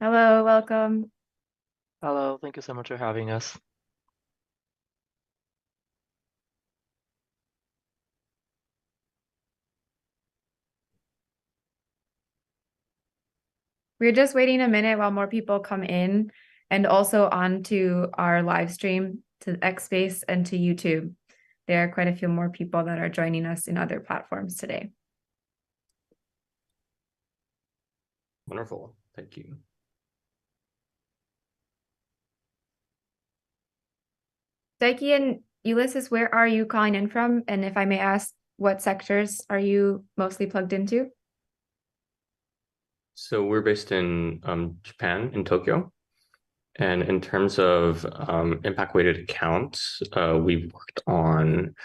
Hello, welcome. Hello, thank you so much for having us. We're just waiting a minute while more people come in and also onto our live stream to X Space and to YouTube. There are quite a few more people that are joining us in other platforms today. Wonderful. Thank you. Daiki and Ulysses, where are you calling in from? And if I may ask, what sectors are you mostly plugged into? So we're based in Japan, in Tokyo. And in terms of impact-weighted accounts, we've worked on,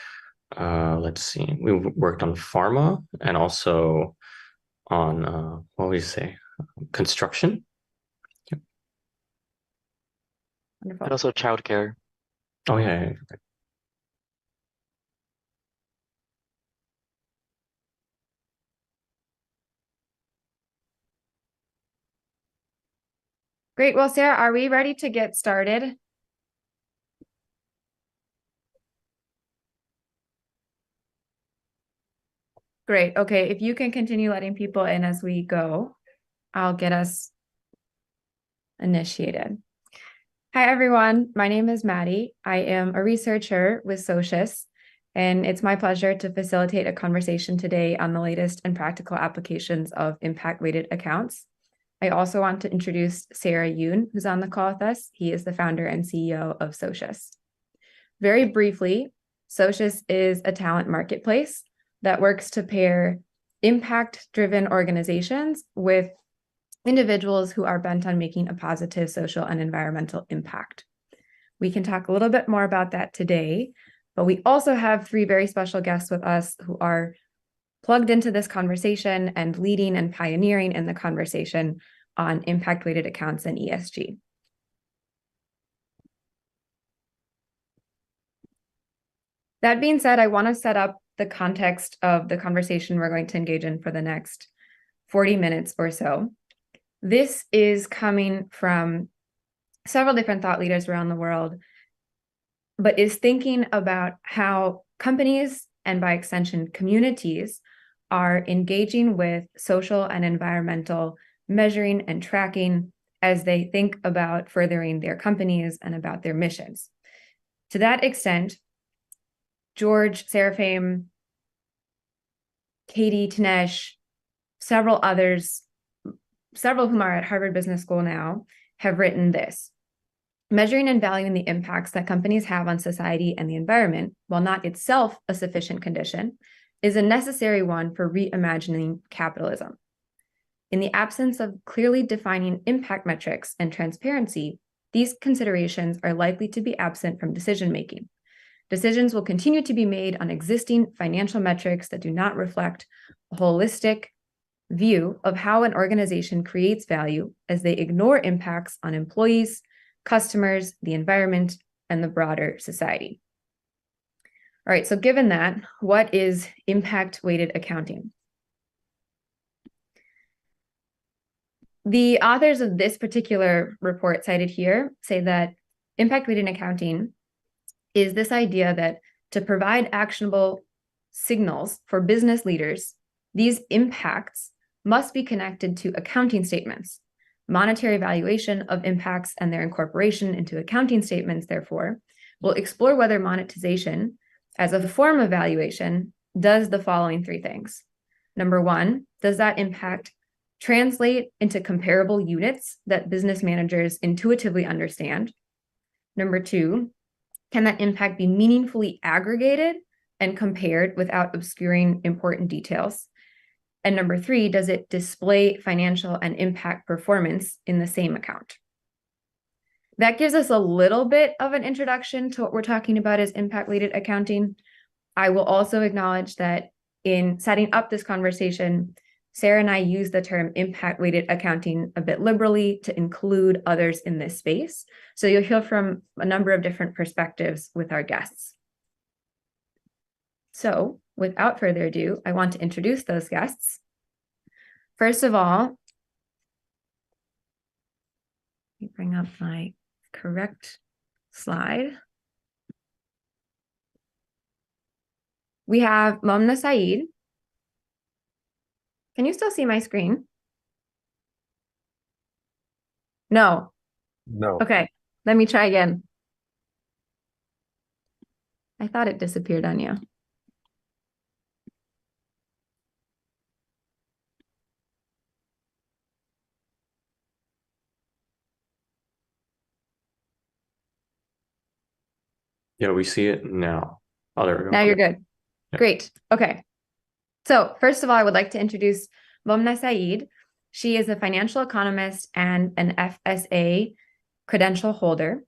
we've worked on pharma and also on, what would you say, construction. Yep. Wonderful. And also childcare. Oh, yeah. Great. Well, Sarah, are we ready to get started? Great. Okay. If you can continue letting people in as we go, I'll get us initiated. Hi, everyone. My name is Maddie. I am a researcher with Socious, and it's my pleasure to facilitate a conversation today on the latest and practical applications of impact-weighted accounts. I also want to introduce Sarah Yoon, who's on the call with us. He is the founder and CEO of Socious. Very briefly, Socious is a talent marketplace that works to pair impact-driven organizations with individuals who are bent on making a positive social and environmental impact. We can talk a little bit more about that today, but we also have three very special guests with us who are plugged into this conversation and leading and pioneering in the conversation on impact-weighted accounts and ESG. That being said, I want to set up the context of the conversation we're going to engage in for the next 40 minutes or so. This is coming from several different thought leaders around the world, but is thinking about how companies and by extension communities are engaging with social and environmental measuring and tracking as they think about furthering their companies and about their missions. To that extent, George Serafim, Katie Tanesh, several others, several of whom are at Harvard Business School now, have written this. Measuring and valuing the impacts that companies have on society and the environment, while not itself a sufficient condition, is a necessary one for reimagining capitalism. In the absence of clearly defining impact metrics and transparency, these considerations are likely to be absent from decision-making. Decisions will continue to be made on existing financial metrics that do not reflect a holistic view of how an organization creates value, as they ignore impacts on employees, customers, the environment, and the broader society. All right, so given that, what is impact-weighted accounting? The authors of this particular report cited here say that impact-weighted accounting is this idea that to provide actionable signals for business leaders, these impacts must be connected to accounting statements. Monetary valuation of impacts and their incorporation into accounting statements, therefore, will explore whether monetization as a form of valuation does the following three things. Number one, does that impact translate into comparable units that business managers intuitively understand? Number two, can that impact be meaningfully aggregated and compared without obscuring important details? And number three, does it display financial and impact performance in the same account? That gives us a little bit of an introduction to what we're talking about as impact-weighted accounting. I will also acknowledge that in setting up this conversation, Sarah and I use the term impact-weighted accounting a bit liberally to include others in this space. So you'll hear from a number of different perspectives with our guests. So without further ado, I want to introduce those guests. First of all, bring up my correct slide. We have Momna Saeed. Can you still see my screen? No. No. Okay, let me try again. I thought it disappeared on you. Yeah, we see it now. Oh, there we go. Now you're good. Yeah. Great. Okay. So first of all, I would like to introduce Momna Saeed. She is a financial economist and an FSA credential holder.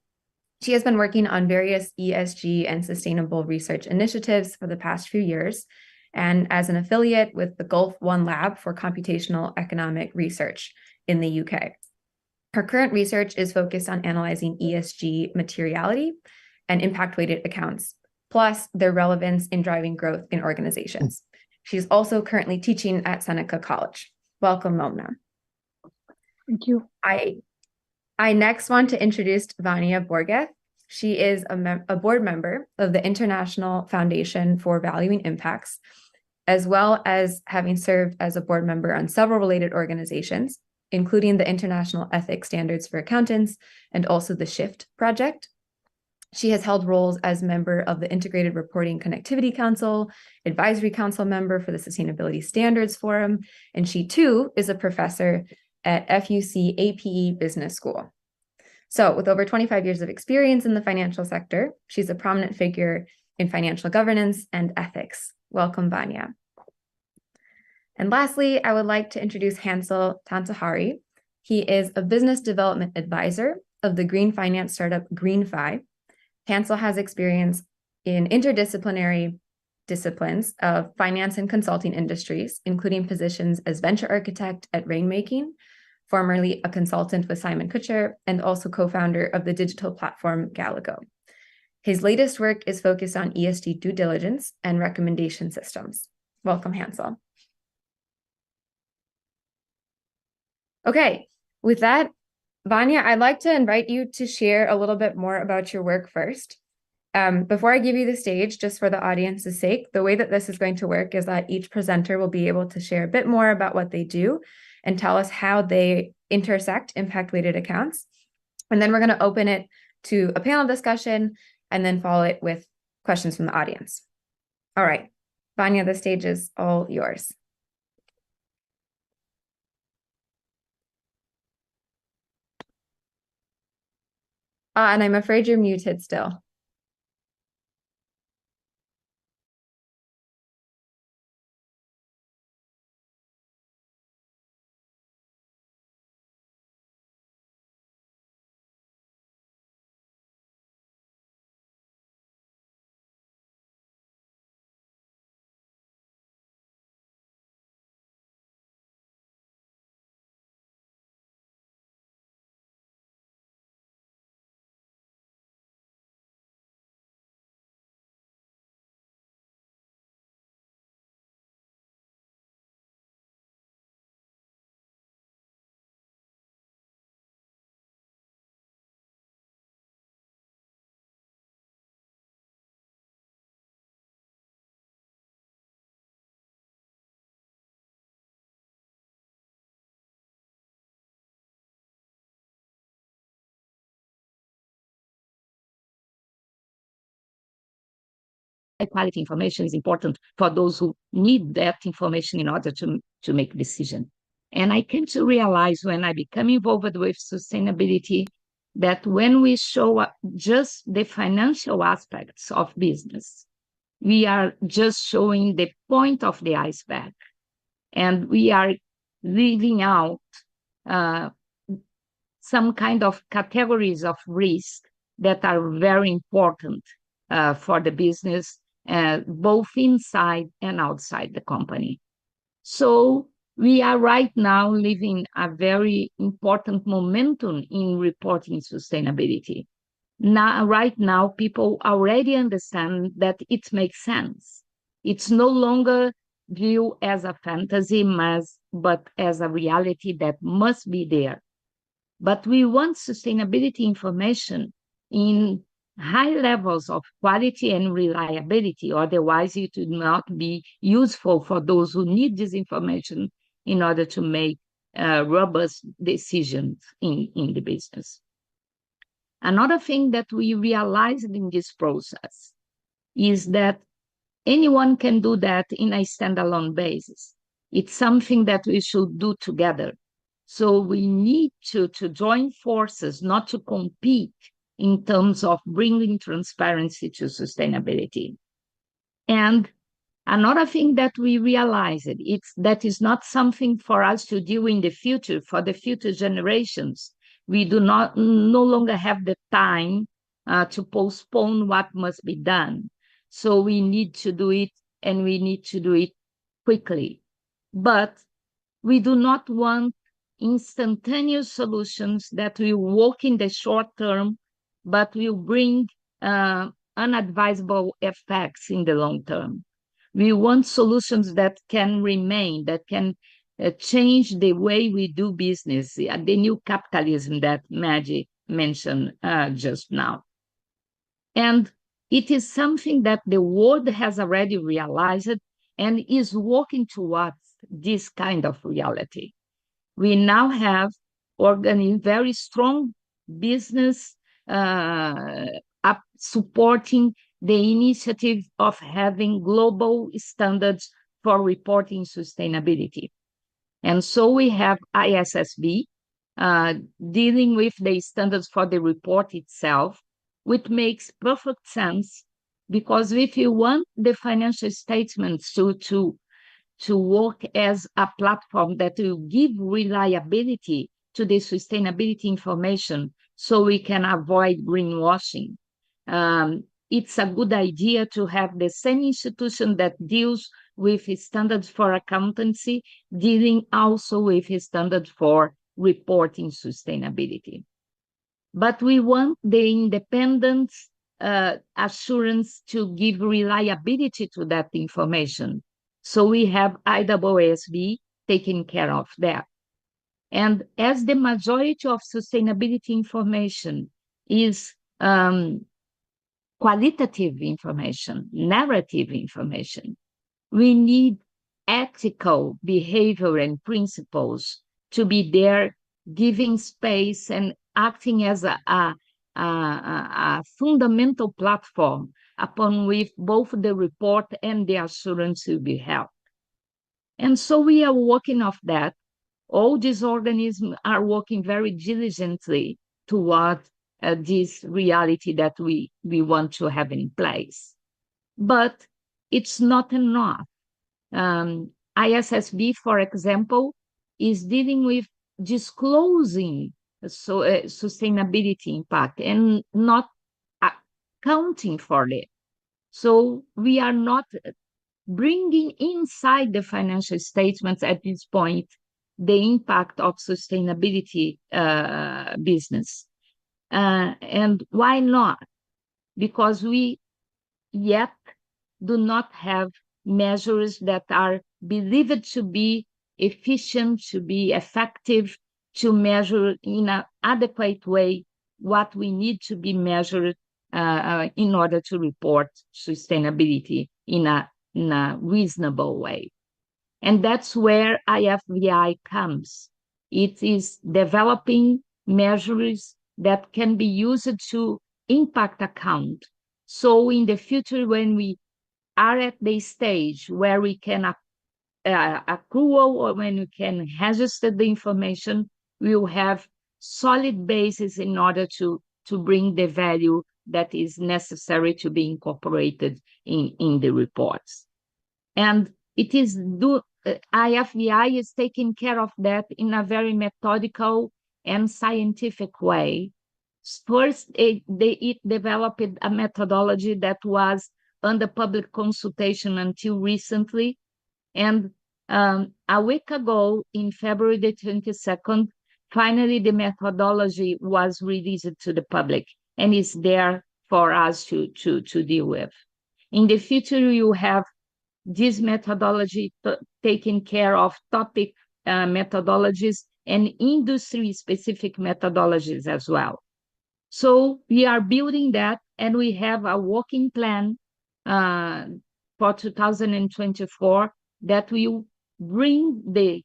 She has been working on various ESG and sustainable research initiatives for the past few years, and as an affiliate with the Gulf One Lab for Computational Economic Research in the UK. Her current research is focused on analyzing ESG materiality and impact-weighted accounts, plus their relevance in driving growth in organizations. She's also currently teaching at Seneca College. Welcome, Momna. Thank you. I next want to introduce Vania Borgeth. She is a board member of the International Foundation for Valuing Impacts, as well as having served as a board member on several related organizations, including the International Ethics Standards for Accountants and also the SHIFT project. She has held roles as member of the Integrated Reporting Connectivity Council, advisory council member for the Sustainability Standards Forum, and she too is a professor at FUC APE Business School. So with over 25 years of experience in the financial sector, she's a prominent figure in financial governance and ethics. Welcome, Vanya. And lastly, I would like to introduce Hansel Tantahari. He is a business development advisor of the green finance startup GreenFi. Hansel has experience in interdisciplinary disciplines of finance and consulting industries, including positions as venture architect at Rainmaking, formerly a consultant with Simon Kucher, and also co-founder of the digital platform Galago. His latest work is focused on ESG due diligence and recommendation systems. Welcome, Hansel. Okay, with that, Vanya, I'd like to invite you to share a little bit more about your work first. Before I give you the stage, just for the audience's sake, the way that this is going to work is that each presenter will be able to share a bit more about what they do and tell us how they intersect impact-weighted accounts. And then we're going to open it to a panel discussion and then follow it with questions from the audience. All right, Vanya, the stage is all yours. And I'm afraid you're muted still. High quality information is important for those who need that information in order to make decision. And I came to realize when I became involved with sustainability that when we show just the financial aspects of business, we are just showing the point of the iceberg. And we are leaving out some kind of categories of risk that are very important for the business, both inside and outside the company. So we are right now living a very important momentum in reporting sustainability. Right now, people already understand that it makes sense. It's no longer viewed as a fantasy, but as a reality that must be there. but we want sustainability information in high levels of quality and reliability. Otherwise, it would not be useful for those who need this information in order to make robust decisions in the business. Another thing that we realized in this process is that anyone can do that in a standalone basis. It's something that we should do together. So we need to join forces, not to compete in terms of bringing transparency to sustainability. And another thing that we realized, that is not something for us to do in the future, for the future generations. We no longer have the time to postpone what must be done. So we need to do it, and we need to do it quickly. But we do not want instantaneous solutions that will work in the short term, but will bring unadvisable effects in the long term. We want solutions that can remain, that can change the way we do business, the new capitalism that Maggie mentioned just now. And it is something that the world has already realized and is working towards this kind of reality. We now have very strong business supporting the initiative of having global standards for reporting sustainability. And so we have ISSB dealing with the standards for the report itself, which makes perfect sense, because if you want the financial statements to work as a platform that will give reliability to the sustainability information so we can avoid greenwashing, it's a good idea to have the same institution that deals with standards for accountancy, dealing also with standards for reporting sustainability. But we want the independent assurance to give reliability to that information. So we have IWAS taking care of that. And as the majority of sustainability information is qualitative information, narrative information, we need ethical behavior and principles to be there, giving space and acting as a fundamental platform upon which both the report and the assurance will be held. And so we are working off that. All these organisms are working very diligently toward this reality that we want to have in place. But it's not enough. ISSB, for example, is dealing with disclosing sustainability impact and not accounting for it. So we are not bringing inside the financial statements at this point the impact of sustainability business. And why not? Because we yet do not have measures that are believed to be efficient, to be effective, to measure in an adequate way what we need to be measured in order to report sustainability in a reasonable way. And that's where IFVI comes. It is developing measures that can be used to impact account. So in the future, when we are at the stage where we can accrual or when we can register the information, we will have solid basis in order to bring the value that is necessary to be incorporated in the reports. And it is IFVI is taking care of that in a very methodical and scientific way. First, it developed a methodology that was under public consultation until recently. And a week ago, in February the 22nd, finally the methodology was released to the public and is there for us to deal with. In the future, you have this methodology taking care of topic methodologies and industry-specific methodologies as well. So we are building that, and we have a working plan for 2024 that will bring the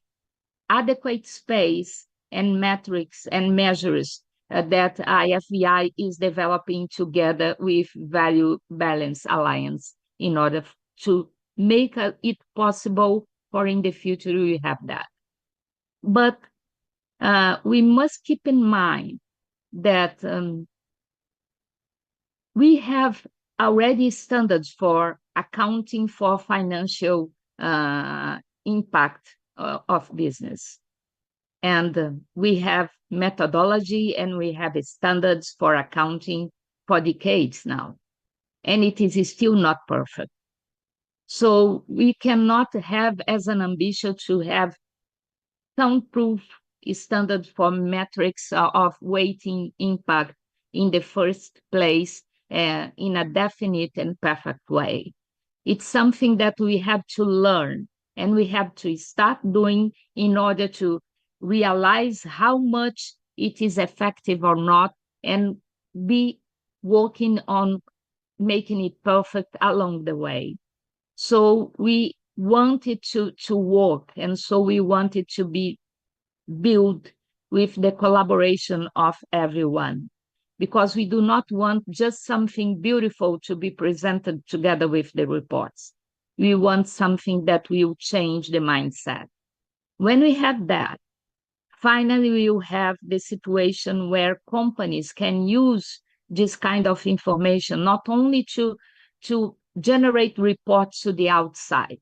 adequate space and metrics and measures that IFVI is developing together with Value Balance Alliance in order to make it possible for in the future we have that. But we must keep in mind that we have already standards for accounting for financial impact of business. And we have methodology and we have standards for accounting for decades now. And it is still not perfect. So we cannot have as an ambition to have soundproof standards for metrics of weighting impact in the first place in a definite and perfect way. It's something that we have to learn and we have to start doing in order to realize how much it is effective or not and be working on making it perfect along the way. So we want it to work, and so we want it to be built with the collaboration of everyone, because we do not want just something beautiful to be presented together with the reports. We want something that will change the mindset. When we have that, finally, we will have the situation where companies can use this kind of information, not only to generate reports to the outside,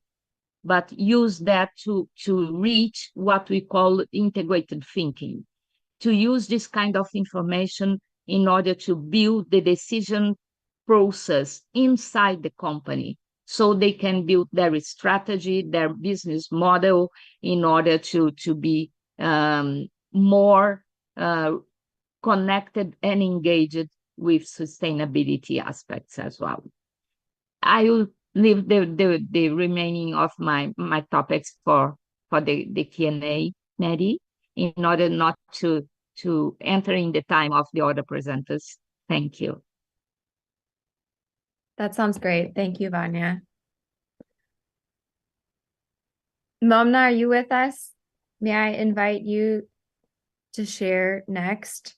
but use that to reach what we call integrated thinking, to use this kind of information in order to build the decision process inside the company so they can build their strategy, their business model in order to be more connected and engaged with sustainability aspects as well. I will leave the remaining of my topics for the Q&A, Maddie, in order not to enter in the time of the other presenters. Thank you. That sounds great. Thank you, Vanya. Momna, are you with us? May I invite you to share next?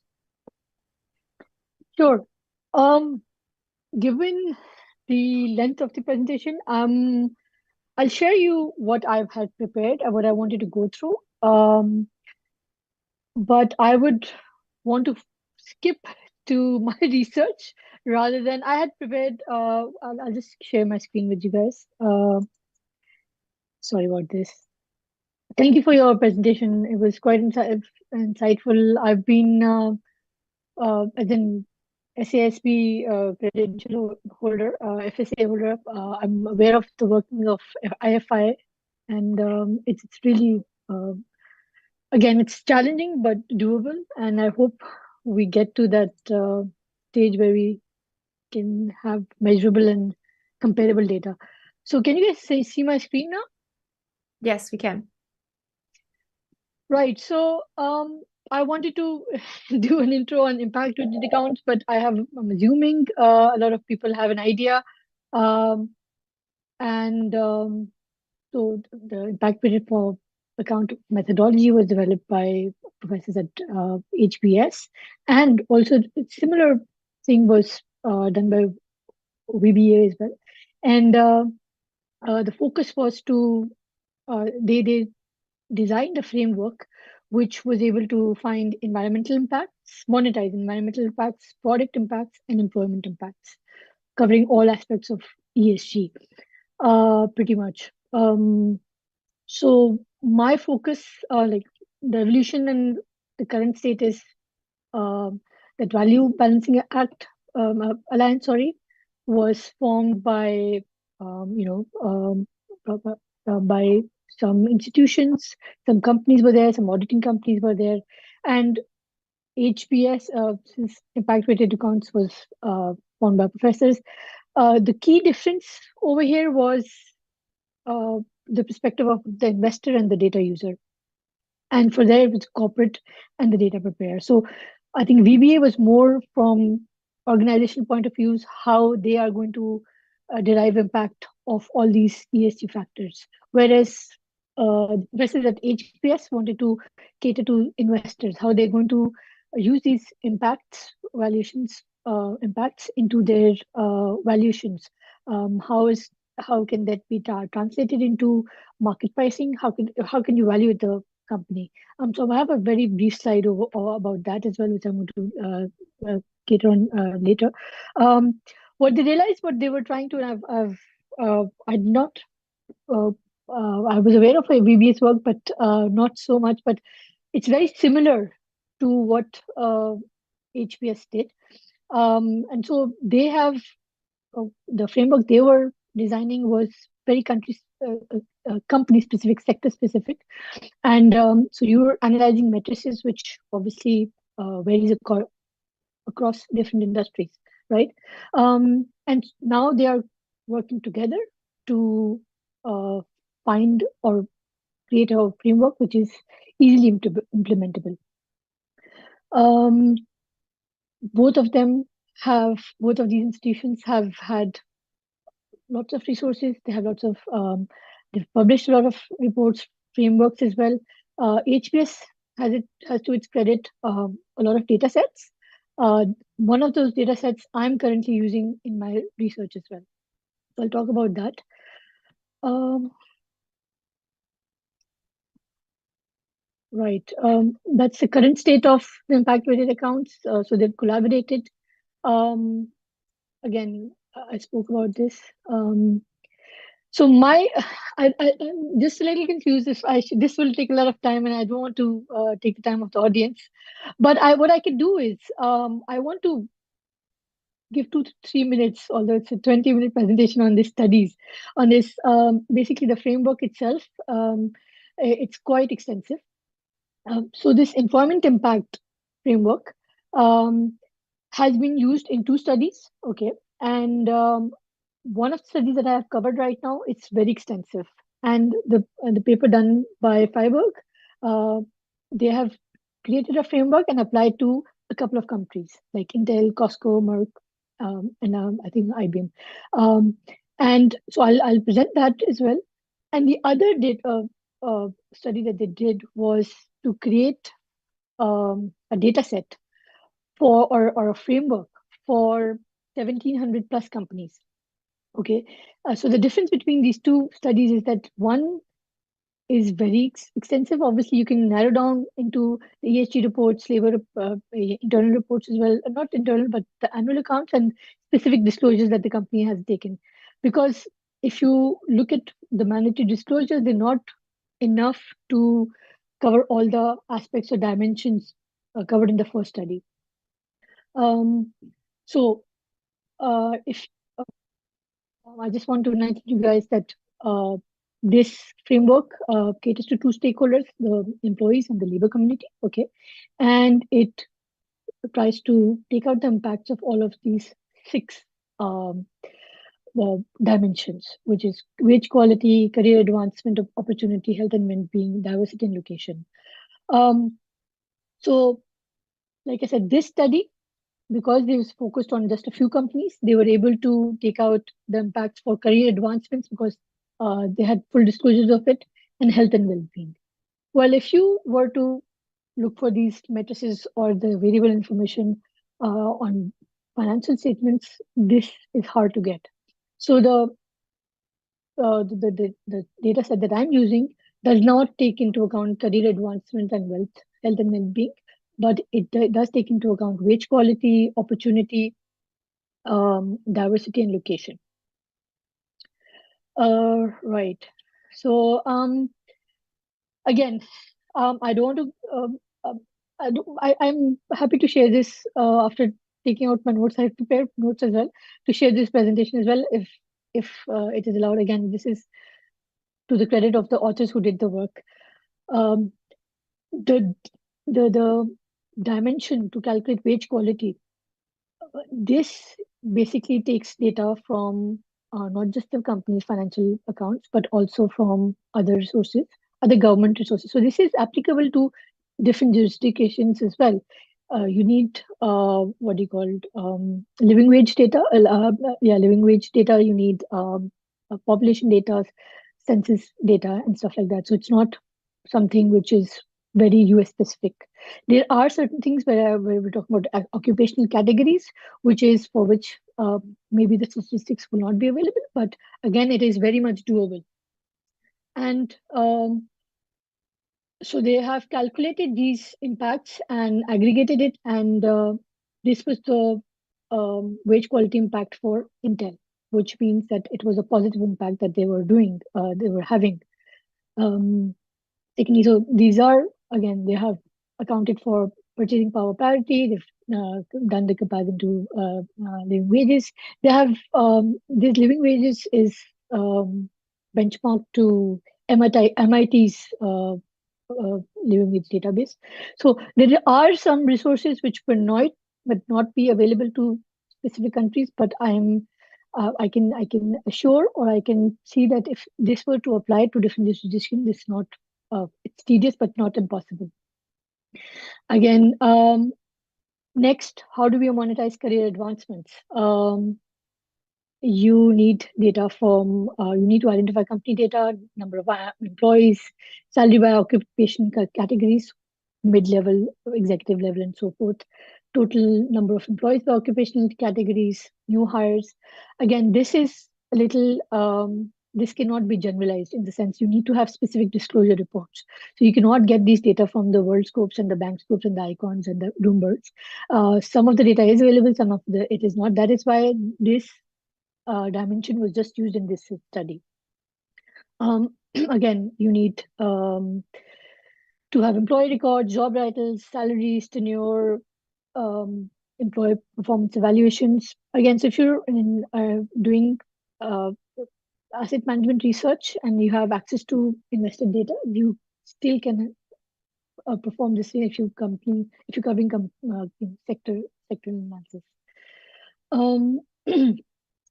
Sure. Given the length of the presentation, I'll share you what I've had prepared and what I wanted to go through. But I would want to skip to my research rather than I had prepared. I'll just share my screen with you guys. Sorry about this. Thank you for your presentation. It was quite insightful. I've been as an SASB credential holder, FSA holder. I'm aware of the working of IFI, and it's really, again, it's challenging but doable. And I hope we get to that stage where we can have measurable and comparable data. So can you guys see my screen now? Yes, we can. Right. So I wanted to do an intro on impact-weighted accounts, but I'm assuming a lot of people have an idea. So the impact-weighted for account methodology was developed by professors at HBS, and also a similar thing was done by VBA as well. And the focus was to they designed a framework which was able to find environmental impacts, monetize environmental impacts, product impacts, and employment impacts, covering all aspects of ESG, pretty much. So my focus, like the evolution and the current state is that Value Balancing Act Alliance, was formed by by some institutions, some companies were there, some auditing companies were there, and HBS, since impact-weighted accounts was formed by professors. The key difference over here was the perspective of the investor and the data user. And for there, it was corporate and the data preparer. So I think VBA was more from organizational point of views, how they are going to derive impact of all these ESG factors. Whereas versus that HPS wanted to cater to investors, how they're going to use these impacts, valuations, impacts into their valuations. How can that be translated into market pricing? How can you value the company? So I have a very brief slide about that as well, which I'm going to cater on later. What they realized, what they were trying to have, I'd not. I was aware of VBS work, but not so much. But it's very similar to what HPS did. And so they have the framework they were designing was very company specific, sector specific. And so you were analyzing matrices, which obviously varies across different industries, right? And now they are working together to find or create a framework which is easily implementable. Both of these institutions have had lots of resources. They have lots of, they've published a lot of reports, frameworks as well. HBS has to its credit a lot of data sets. One of those data sets I'm currently using in my research as well. So I'll talk about that. Right. That's the current state of the impact-weighted accounts. So they've collaborated. Again, I spoke about this. So I'm just a little confused. This will take a lot of time, and I don't want to take the time of the audience. But what I can do is I want to give 2 to 3 minutes, although it's a 20-minute presentation on this studies, on this basically the framework itself. It's quite extensive. So this informant impact framework has been used in 2 studies, okay, and one of the studies that I have covered right now, it's very extensive, and the paper done by Freiberg, they have created a framework and applied to a couple of companies like Intel, Costco, Merck, and I think IBM, and so I'll present that as well. And the other study that they did was to create a data set or a framework for 1,700 plus companies. Okay, so the difference between these 2 studies is that one is very extensive. Obviously, you can narrow down into the ESG reports, labor internal reports as well, not internal, but the annual accounts and specific disclosures that the company has taken. Because if you look at the mandatory disclosures, they're not enough to cover all the aspects or dimensions covered in the first study. So if I just want to remind you guys that this framework caters to 2 stakeholders, the employees and the labor community, okay? And it tries to take out the impacts of all of these 6 dimensions, which is wage quality, career advancement, of opportunity, health and well-being, diversity and location. So, like I said, this study, because they was focused on just a few companies, they were able to take out the impacts for career advancements because they had full disclosures of it, and health and well-being. Well, if you were to look for these matrices or the variable information on financial statements, this is hard to get. So the data set that I'm using does not take into account career advancement and health and well-being, but it does take into account wage quality, opportunity, diversity, and location. Right. So again, I don't want to. I'm happy to share this after taking out my notes. I have prepared notes as well to share this presentation as well, if it is allowed. Again, this is to the credit of the authors who did the work. The dimension to calculate wage quality, this basically takes data from not just the company's financial accounts, but also from other sources. other government resources. So this is applicable to different jurisdictions as well. You need what do you call it? Living wage data. Living wage data. You need population data, census data, and stuff like that. So it's not something which is very US specific. There are certain things where we're talking about occupational categories, which is for which maybe the statistics will not be available, but again, it is very much doable. And so they have calculated these impacts and aggregated it, and this was the wage quality impact for Intel, which means that it was a positive impact that they were doing, they were having. So these are, again, they have accounted for purchasing power parity. They've done the comparison to living wages. They have these living wages is benchmarked to MIT's living wage database. So there are some resources which might not be available to specific countries, but I can assure, or I can see that if this were to apply to different jurisdictions, it's not it's tedious but not impossible. Again, next, how do we monetize career advancements? You need data from, you need to identify company data, number of employees, salary by occupation categories, mid-level, executive level, and so forth. Total number of employees by occupational categories, new hires. Again, this is a little, this cannot be generalized in the sense you need to have specific disclosure reports. So you cannot get these data from the world scopes and the bank scopes and the icons and the Bloombergs. Some of the data is available, some of it is not. That is why this dimension was just used in this study. Again, you need to have employee records, job titles, salaries, tenure, employee performance evaluations. Again, so if you're doing asset management research and you have access to invested data, you still can perform this if you're covering sector analysis.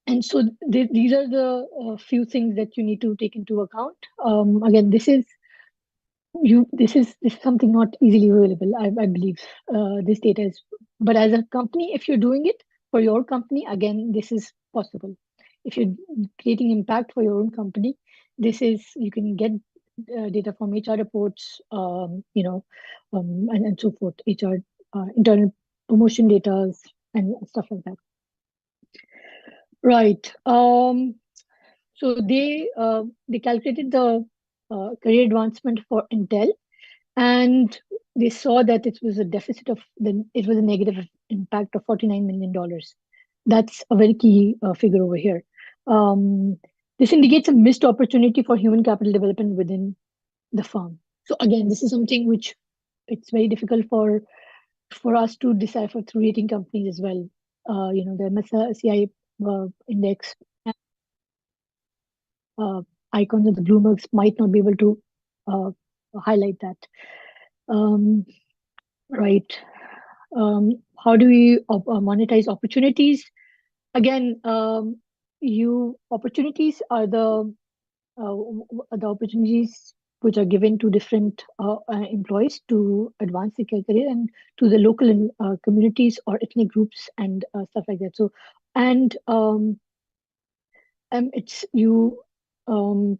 And so these are the few things that you need to take into account. Again, this is something not easily available. I believe this data is, but as a company, if you're doing it for your company, again, this is possible. If you're creating impact for your own company, you can get data from HR reports, and so forth, HR internal promotion data and stuff like that. Right. So they calculated the career advancement for Intel, and they saw that it was a negative impact of $49 million. That's a very key figure over here. This indicates a missed opportunity for human capital development within the firm. So again, this is something which it's very difficult for us to decipher through rating companies as well. The MSCI index icons of the Bloombergs might not be able to highlight that. Right. How do we monetize opportunities? Again, opportunities are the opportunities which are given to different employees to advance their career and to the local communities or ethnic groups and stuff like that. So, and it's you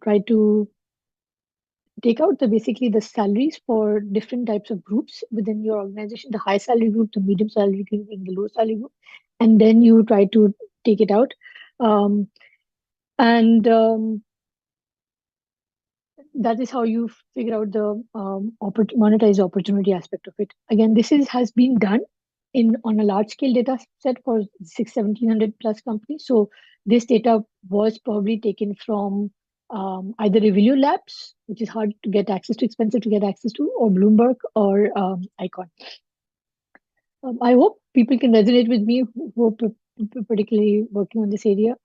try to take out basically the salaries for different types of groups within your organization, the high salary group, the medium salary group, and the low salary group, and then you try to take it out. That is how you figure out the monetize opportunity aspect of it. Again, this has been done on a large scale data set for 1,700 plus companies. So this data was probably taken from either Revenue Labs, which is hard to get access to, expensive to get access to, or Bloomberg or Icon. I hope people can resonate with me who are particularly working on this area.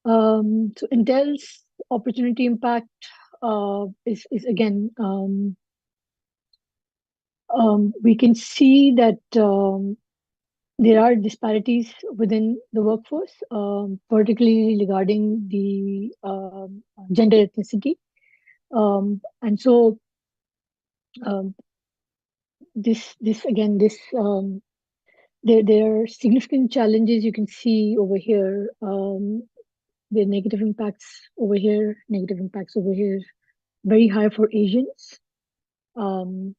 So Intel's opportunity impact is again, we can see that there are disparities within the workforce, particularly regarding the gender ethnicity. And so this again, there are significant challenges you can see over here. The negative impacts over here, negative impacts over here, very high for Asians. So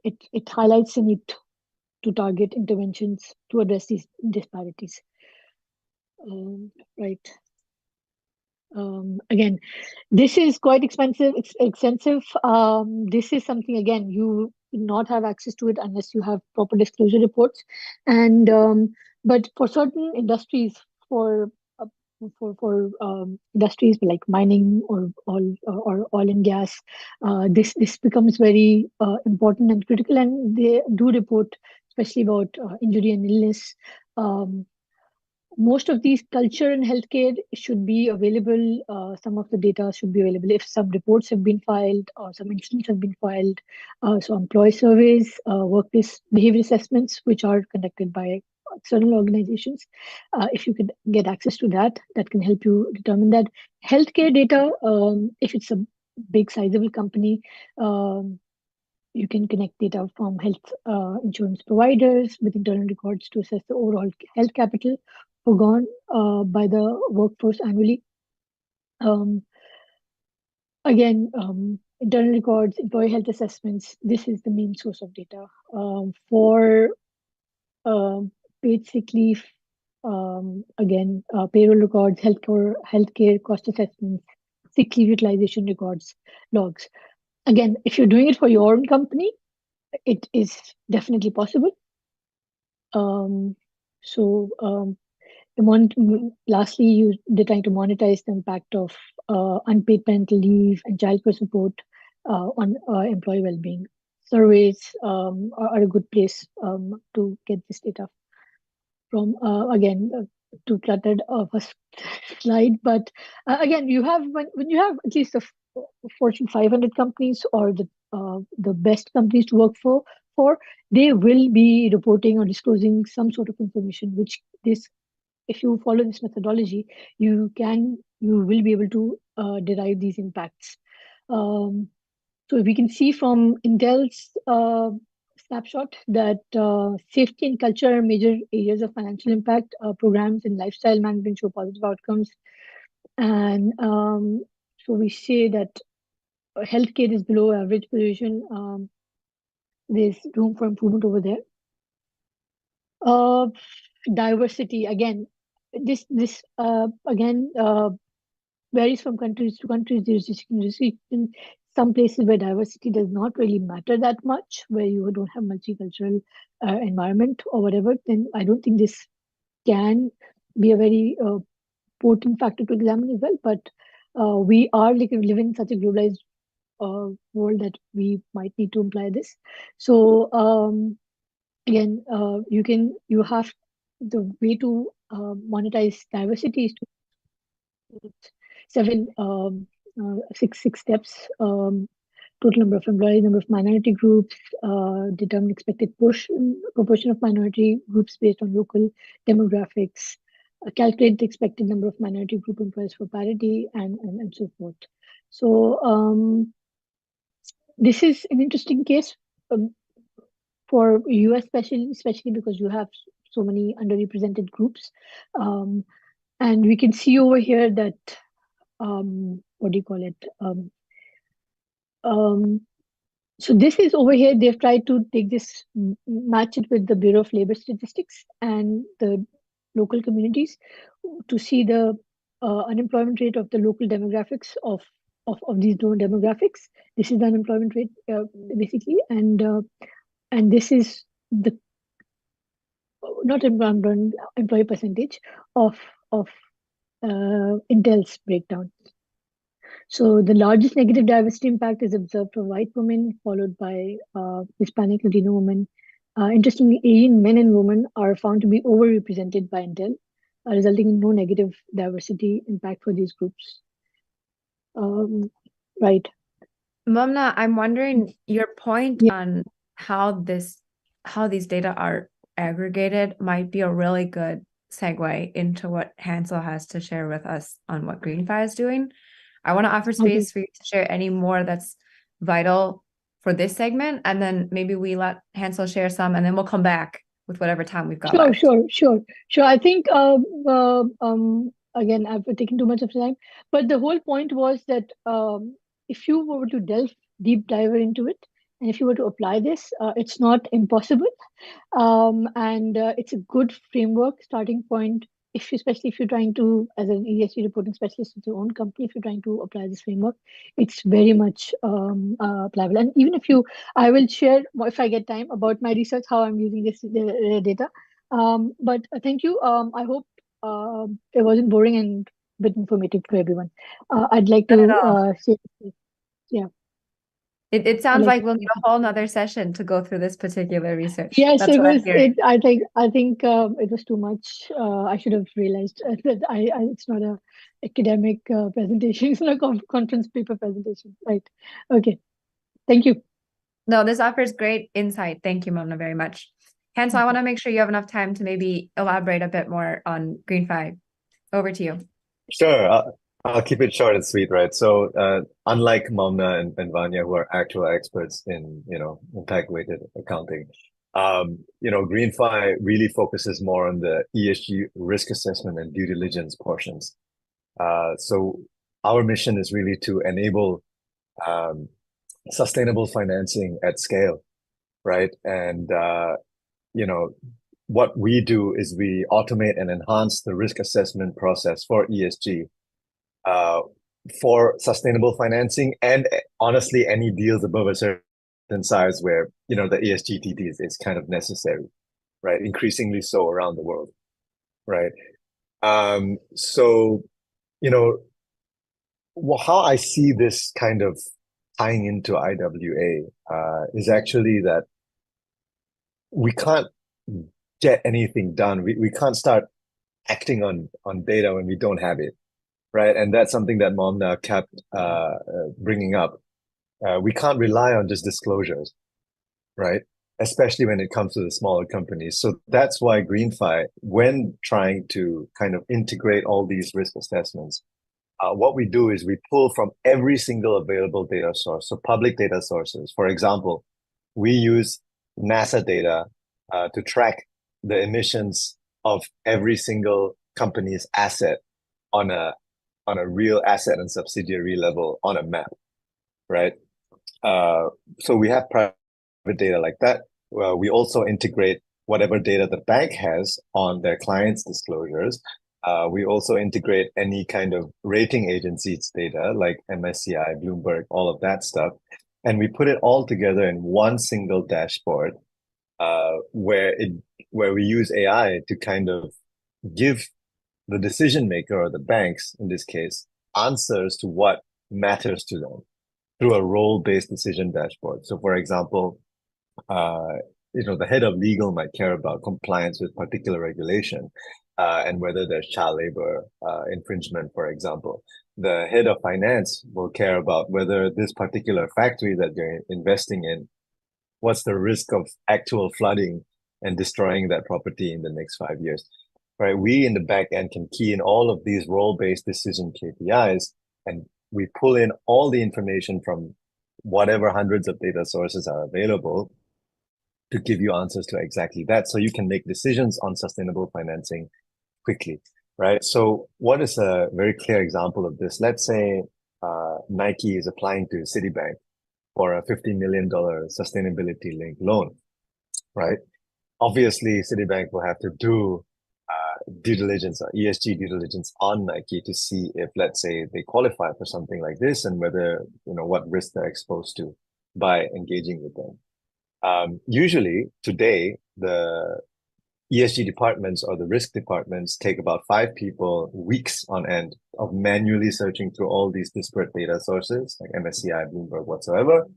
it highlights the need to target interventions to address these disparities. Right. Again, this is quite expensive. It's extensive. This is something, again, you will not have access to it unless you have proper disclosure reports. And but for certain industries, for industries like mining or oil and gas, this becomes very important and critical. And they do report, especially about injury and illness. Most of these culture and healthcare should be available. Some of the data should be available if some reports have been filed or some incidents have been filed. So employee surveys, workplace behavior assessments, which are conducted by external organizations. If you could get access to that, that can help you determine that. Healthcare data, if it's a big sizable company, you can connect data from health insurance providers with internal records to assess the overall health capital forgone by the workforce annually. Again, internal records, employee health assessments, this is the main source of data. For paid sick leave, again, payroll records, healthcare cost assessments, sick leave utilization records, logs. Again, if you're doing it for your own company, it is definitely possible. Lastly, they're trying to monetize the impact of unpaid parental leave and childcare support on employee well-being. Surveys are a good place to get this data from. Again, too cluttered of a slide, but again, you have when you have at least the Fortune 500 companies or the best companies to work for, they will be reporting or disclosing some sort of information, which if you follow this methodology, you will be able to derive these impacts. So we can see from Intel's snapshot that safety and culture are major areas of financial impact. Programs in lifestyle management show positive outcomes. And so we say that healthcare is below average position. There's room for improvement over there. Diversity, again, this again varies from countries to countries. There's in some places where diversity does not really matter that much, where you don't have multicultural environment or whatever, then I don't think this can be a very potent factor to examine as well. But we are living in such a globalized world that we might need to imply this. So again, you have the way to monetize diversity is to six steps. Total number of employees, number of minority groups, determine expected proportion of minority groups based on local demographics, calculate the expected number of minority group employees for parity, and so forth. So this is an interesting case for US, especially because you have so many underrepresented groups. And we can see over here that, what do you call it? So this is over here, they've tried to take this, match it with the Bureau of Labor Statistics and the local communities to see the unemployment rate of the local demographics of these known demographics. This is the unemployment rate, basically, and this is the not employee percentage of Intel's breakdown. So the largest negative diversity impact is observed for white women, followed by Hispanic Latino women. Interestingly, Asian men and women are found to be overrepresented by Intel, resulting in no negative diversity impact for these groups. Right. Momna, I'm wondering your point on how these data are aggregated might be a really good segue into what Hansel has to share with us on what Greenify is doing. I want to offer Okay. space for you to share any more that's vital for this segment, and then maybe we let Hansel share some, and then we'll come back with whatever time we've got Sure, left. sure. I think again, I've taken too much of time, but the whole point was that if you were to delve deep dive into it, and if you were to apply this, it's not impossible, and it's a good framework starting point. Especially if you're trying to, as an ESG reporting specialist with your own company, if you're trying to apply this framework, it's very much applicable. And even if you, I will share if I get time about my research, how I'm using this data. But thank you. I hope it wasn't boring and a bit informative to everyone. I'd like Not at to all. say, yeah, It I'd sounds like like to. we'll need a whole nother session to go through this particular research. Yes, That's it what I'm was. hearing. I think it was too much. I should have realized that it's not a academic presentation. It's not a conference paper presentation. Right. Okay. Thank you. No, this offers great insight. Thank you, Mona, very much. Hansel, I want to make sure you have enough time to maybe elaborate a bit more on GreenFi. Over to you. Sure, I'll keep it short and sweet, right? So, unlike Momna and Vanya, who are actual experts in, impact-weighted accounting, GreenFi really focuses more on the ESG risk assessment and due diligence portions. So our mission is really to enable sustainable financing at scale, right? And what we do is we automate and enhance the risk assessment process for ESG, for sustainable financing, and honestly, any deals above a certain size where, the ESG TT is kind of necessary, right? Increasingly so around the world, right? So, how I see this kind of tying into IWA is actually that we can't get anything done. We can't start acting on data when we don't have it, right? And that's something that Momna kept bringing up. We can't rely on just disclosures, right? Especially when it comes to the smaller companies. So that's why GreenFi, when trying to kind of integrate all these risk assessments, what we do is we pull from every single available data source. So public data sources. For example, we use NASA data to track the emissions of every single company's asset on a real asset and subsidiary level on a map, right? So we have private data like that. We also integrate whatever data the bank has on their clients' disclosures. We also integrate any kind of rating agencies data like MSCI, Bloomberg, all of that stuff. And we put it all together in one single dashboard where we use AI to kind of give the decision maker, or the banks in this case, answers to what matters to them through a role-based decision dashboard. So for example, the head of legal might care about compliance with particular regulation and whether there's child labor infringement, for example. The head of finance will care about whether this particular factory that they're investing in, what's the risk of actual flooding and destroying that property in the next 5 years, right? We in the back end can key in all of these role-based decision KPIs, and we pull in all the information from whatever hundreds of data sources are available to give you answers to exactly that, so you can make decisions on sustainable financing quickly, right? So what is a very clear example of this? Let's say Nike is applying to Citibank for a $50 million sustainability-linked loan, right? Obviously, Citibank will have to do due diligence or ESG due diligence on Nike to see if, let's say, they qualify for something like this and whether, what risk they're exposed to by engaging with them. Usually today, the ESG departments or the risk departments take about 5 people weeks on end of manually searching through all these disparate data sources like MSCI, Bloomberg, whatsoever,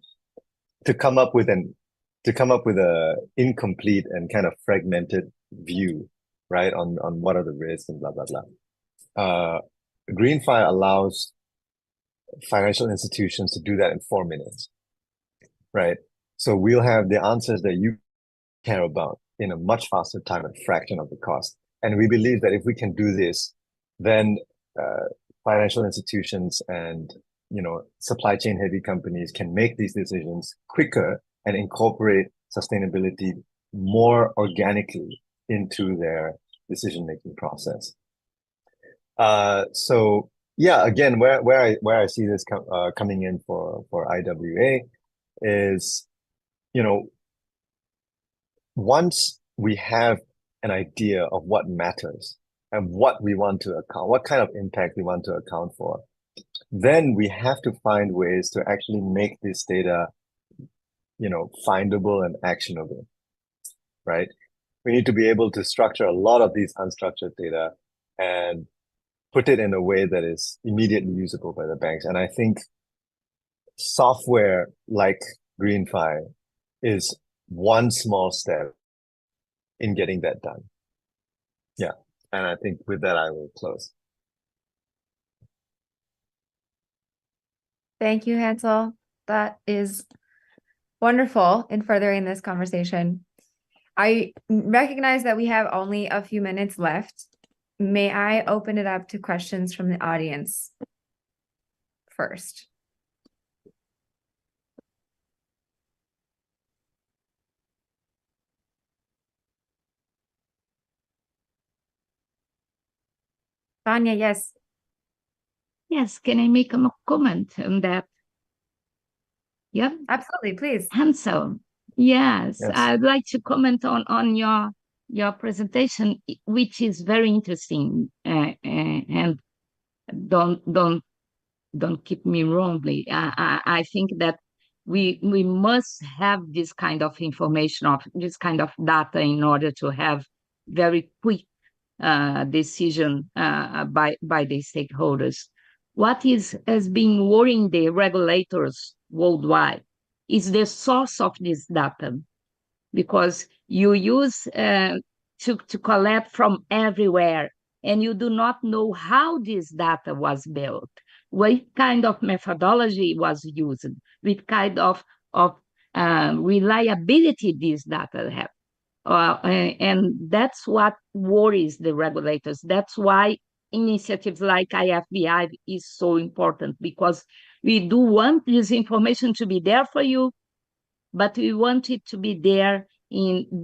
to come up with a incomplete and kind of fragmented view, right, on what are the risks and blah blah blah. GreenFi allows financial institutions to do that in 4 minutes, right? So we'll have the answers that you care about in a much faster time and fraction of the cost. And we believe that if we can do this, then financial institutions and supply chain heavy companies can make these decisions quicker and incorporate sustainability more organically into their decision making process. So yeah, again, where I see this coming in for IWA is, once we have an idea of what matters and what we want to account, what kind of impact we want to account for, then we have to find ways to actually make this data, findable and actionable, right? We need to be able to structure a lot of these unstructured data and put it in a way that is immediately usable by the banks. And I think software like GreenFi is one small step in getting that done. Yeah. And I think with that, I will close. Thank you, Hansel. That is wonderful in furthering this conversation. I recognize that we have only a few minutes left. May I open it up to questions from the audience first? Vanya, yes. Yes, can I make a comment on that? Yep. Absolutely, please. Hansel, yes, Yes. I'd like to comment on your presentation, which is very interesting, and don't keep me wrongly. I think that we must have this kind of information, of this kind of data, in order to have very quick decision by the stakeholders. What has been worrying the regulators worldwide is the source of this data, because you use to collect from everywhere, and you do not know how this data was built, what kind of methodology was used, what kind of reliability this data have. And that's what worries the regulators. That's why initiatives like IFBI is so important, because we do want this information to be there for you, but we want it to be there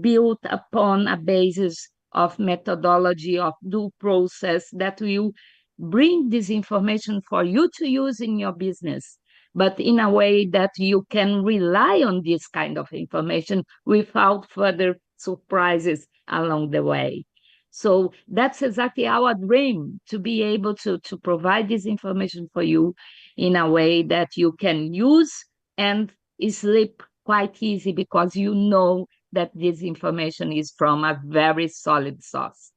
built upon a basis of methodology, of due process, that will bring this information for you to use in your business, but in a way that you can rely on this kind of information without further surprises along the way. So that's exactly our dream, to be able to provide this information for you in a way that you can use and sleep quite easy, because you know that this information is from a very solid source.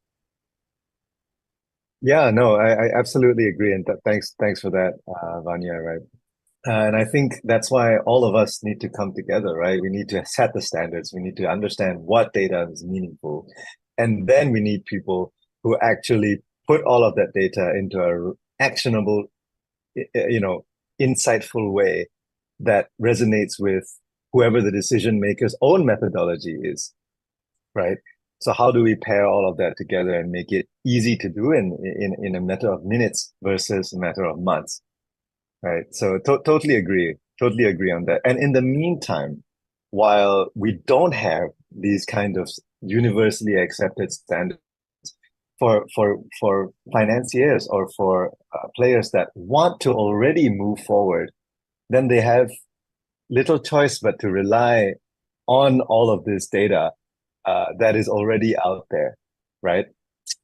Yeah, no, I absolutely agree. And thanks for that, Vanya, right? And I think that's why all of us need to come together, right? We need to set the standards. We need to understand what data is meaningful. And then we need people who actually put all of that data into a actionable, insightful way that resonates with whoever the decision maker's own methodology is, right? So how do we pair all of that together and make it easy to do in a matter of minutes versus a matter of months? Right. So totally agree on that. And in the meantime, while we don't have these kind of universally accepted standards for financiers or for players that want to already move forward, then they have little choice but to rely on all of this data that is already out there, right?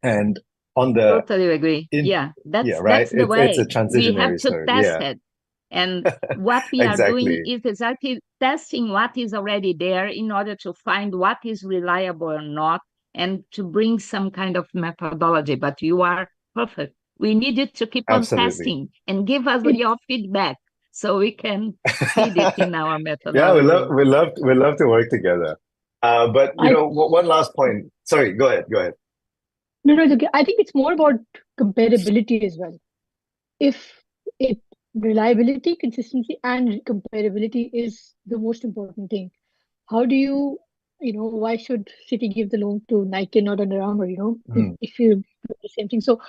And on the Totally agree. Right. That's the way. It's a transitionary We have to story. test it. And what we are doing Exactly. is exactly testing what is already there in order to find what is reliable or not, and to bring some kind of methodology. But you are perfect. We needed to keep on Absolutely. testing and give us your feedback so we can feed it in our methodology. Yeah, we love to work together. But one last point. Sorry, go ahead. No, it's okay. I think it's more about comparability as well. If reliability, consistency, and comparability is the most important thing. How do you, why should City give the loan to Nike, not Under Armour, if you do the same thing? So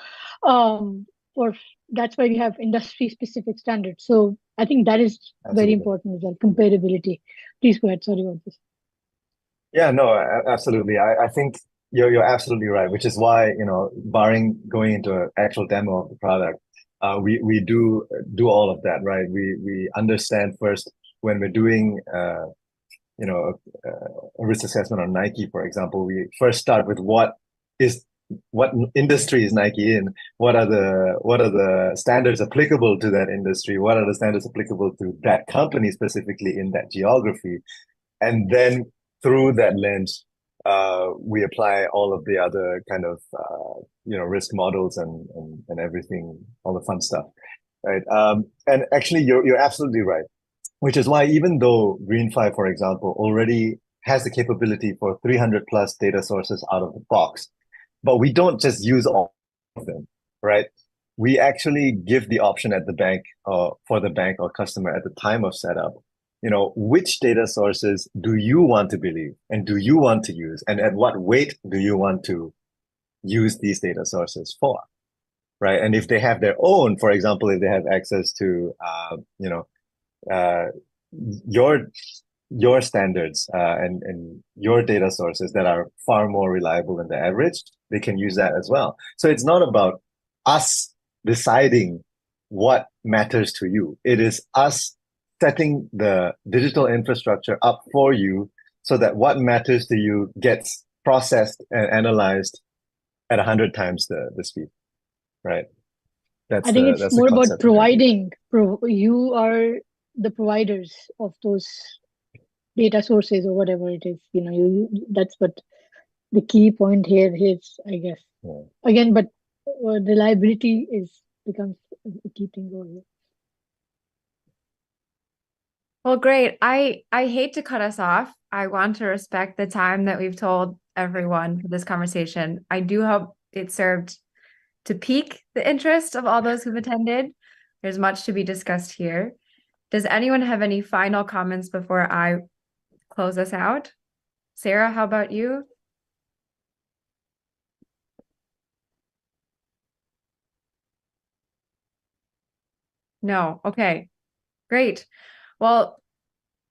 that's why we have industry specific standards. So I think that is very Absolutely. important as well. Comparability. Please go ahead. Sorry about this. Yeah, no, absolutely. I think you're absolutely right, which is why, barring going into an actual demo of the product, we do all of that, right? We understand first when we're doing a risk assessment on Nike, for example, we first start with what industry is Nike in? What are the standards applicable to that industry? What are the standards applicable to that company specifically in that geography? And then through that lens, we apply all of the other kind of risk models and everything, all the fun stuff, right? And actually, you're absolutely right, which is why even though Green5, for example, already has the capability for 300 plus data sources out of the box, but we don't just use all of them, right? We actually give the option at the bank, for the bank or customer at the time of setup, which data sources do you want to believe and do you want to use, and at what weight do you want to use these data sources for, right? And if they have their own, for example, if they have access to, your standards and your data sources that are far more reliable than the average, they can use that as well. So it's not about us deciding what matters to you. It is us setting the digital infrastructure up for you so that what matters to you gets processed and analyzed at 100 times the speed, right? I think it's that's more the about concept behind it. providing. You are the providers of those data sources or whatever it is. That's what the key point here is, I guess. Yeah. Again, but reliability becomes a key thing over here. Well, great. I hate to cut us off. I want to respect the time that we've told everyone for this conversation. I do hope it served to pique the interest of all those who've attended. There's much to be discussed here. Does anyone have any final comments before I close us out? Sarah, how about you? No. Okay, great. Well,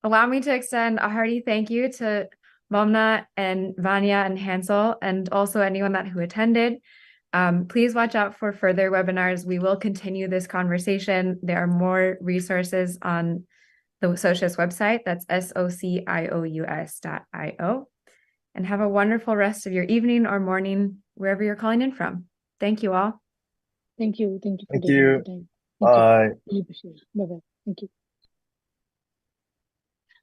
allow me to extend a hearty thank you to Momna and Vanya and Hansel, and also anyone who attended. Please watch out for further webinars. We will continue this conversation. There are more resources on the Socious website. That's socious.io. And have a wonderful rest of your evening or morning, wherever you're calling in from. Thank you all. Thank you. Thank you for Thank taking you. the time. Bye. Really appreciate it. Bye-bye. Thank you.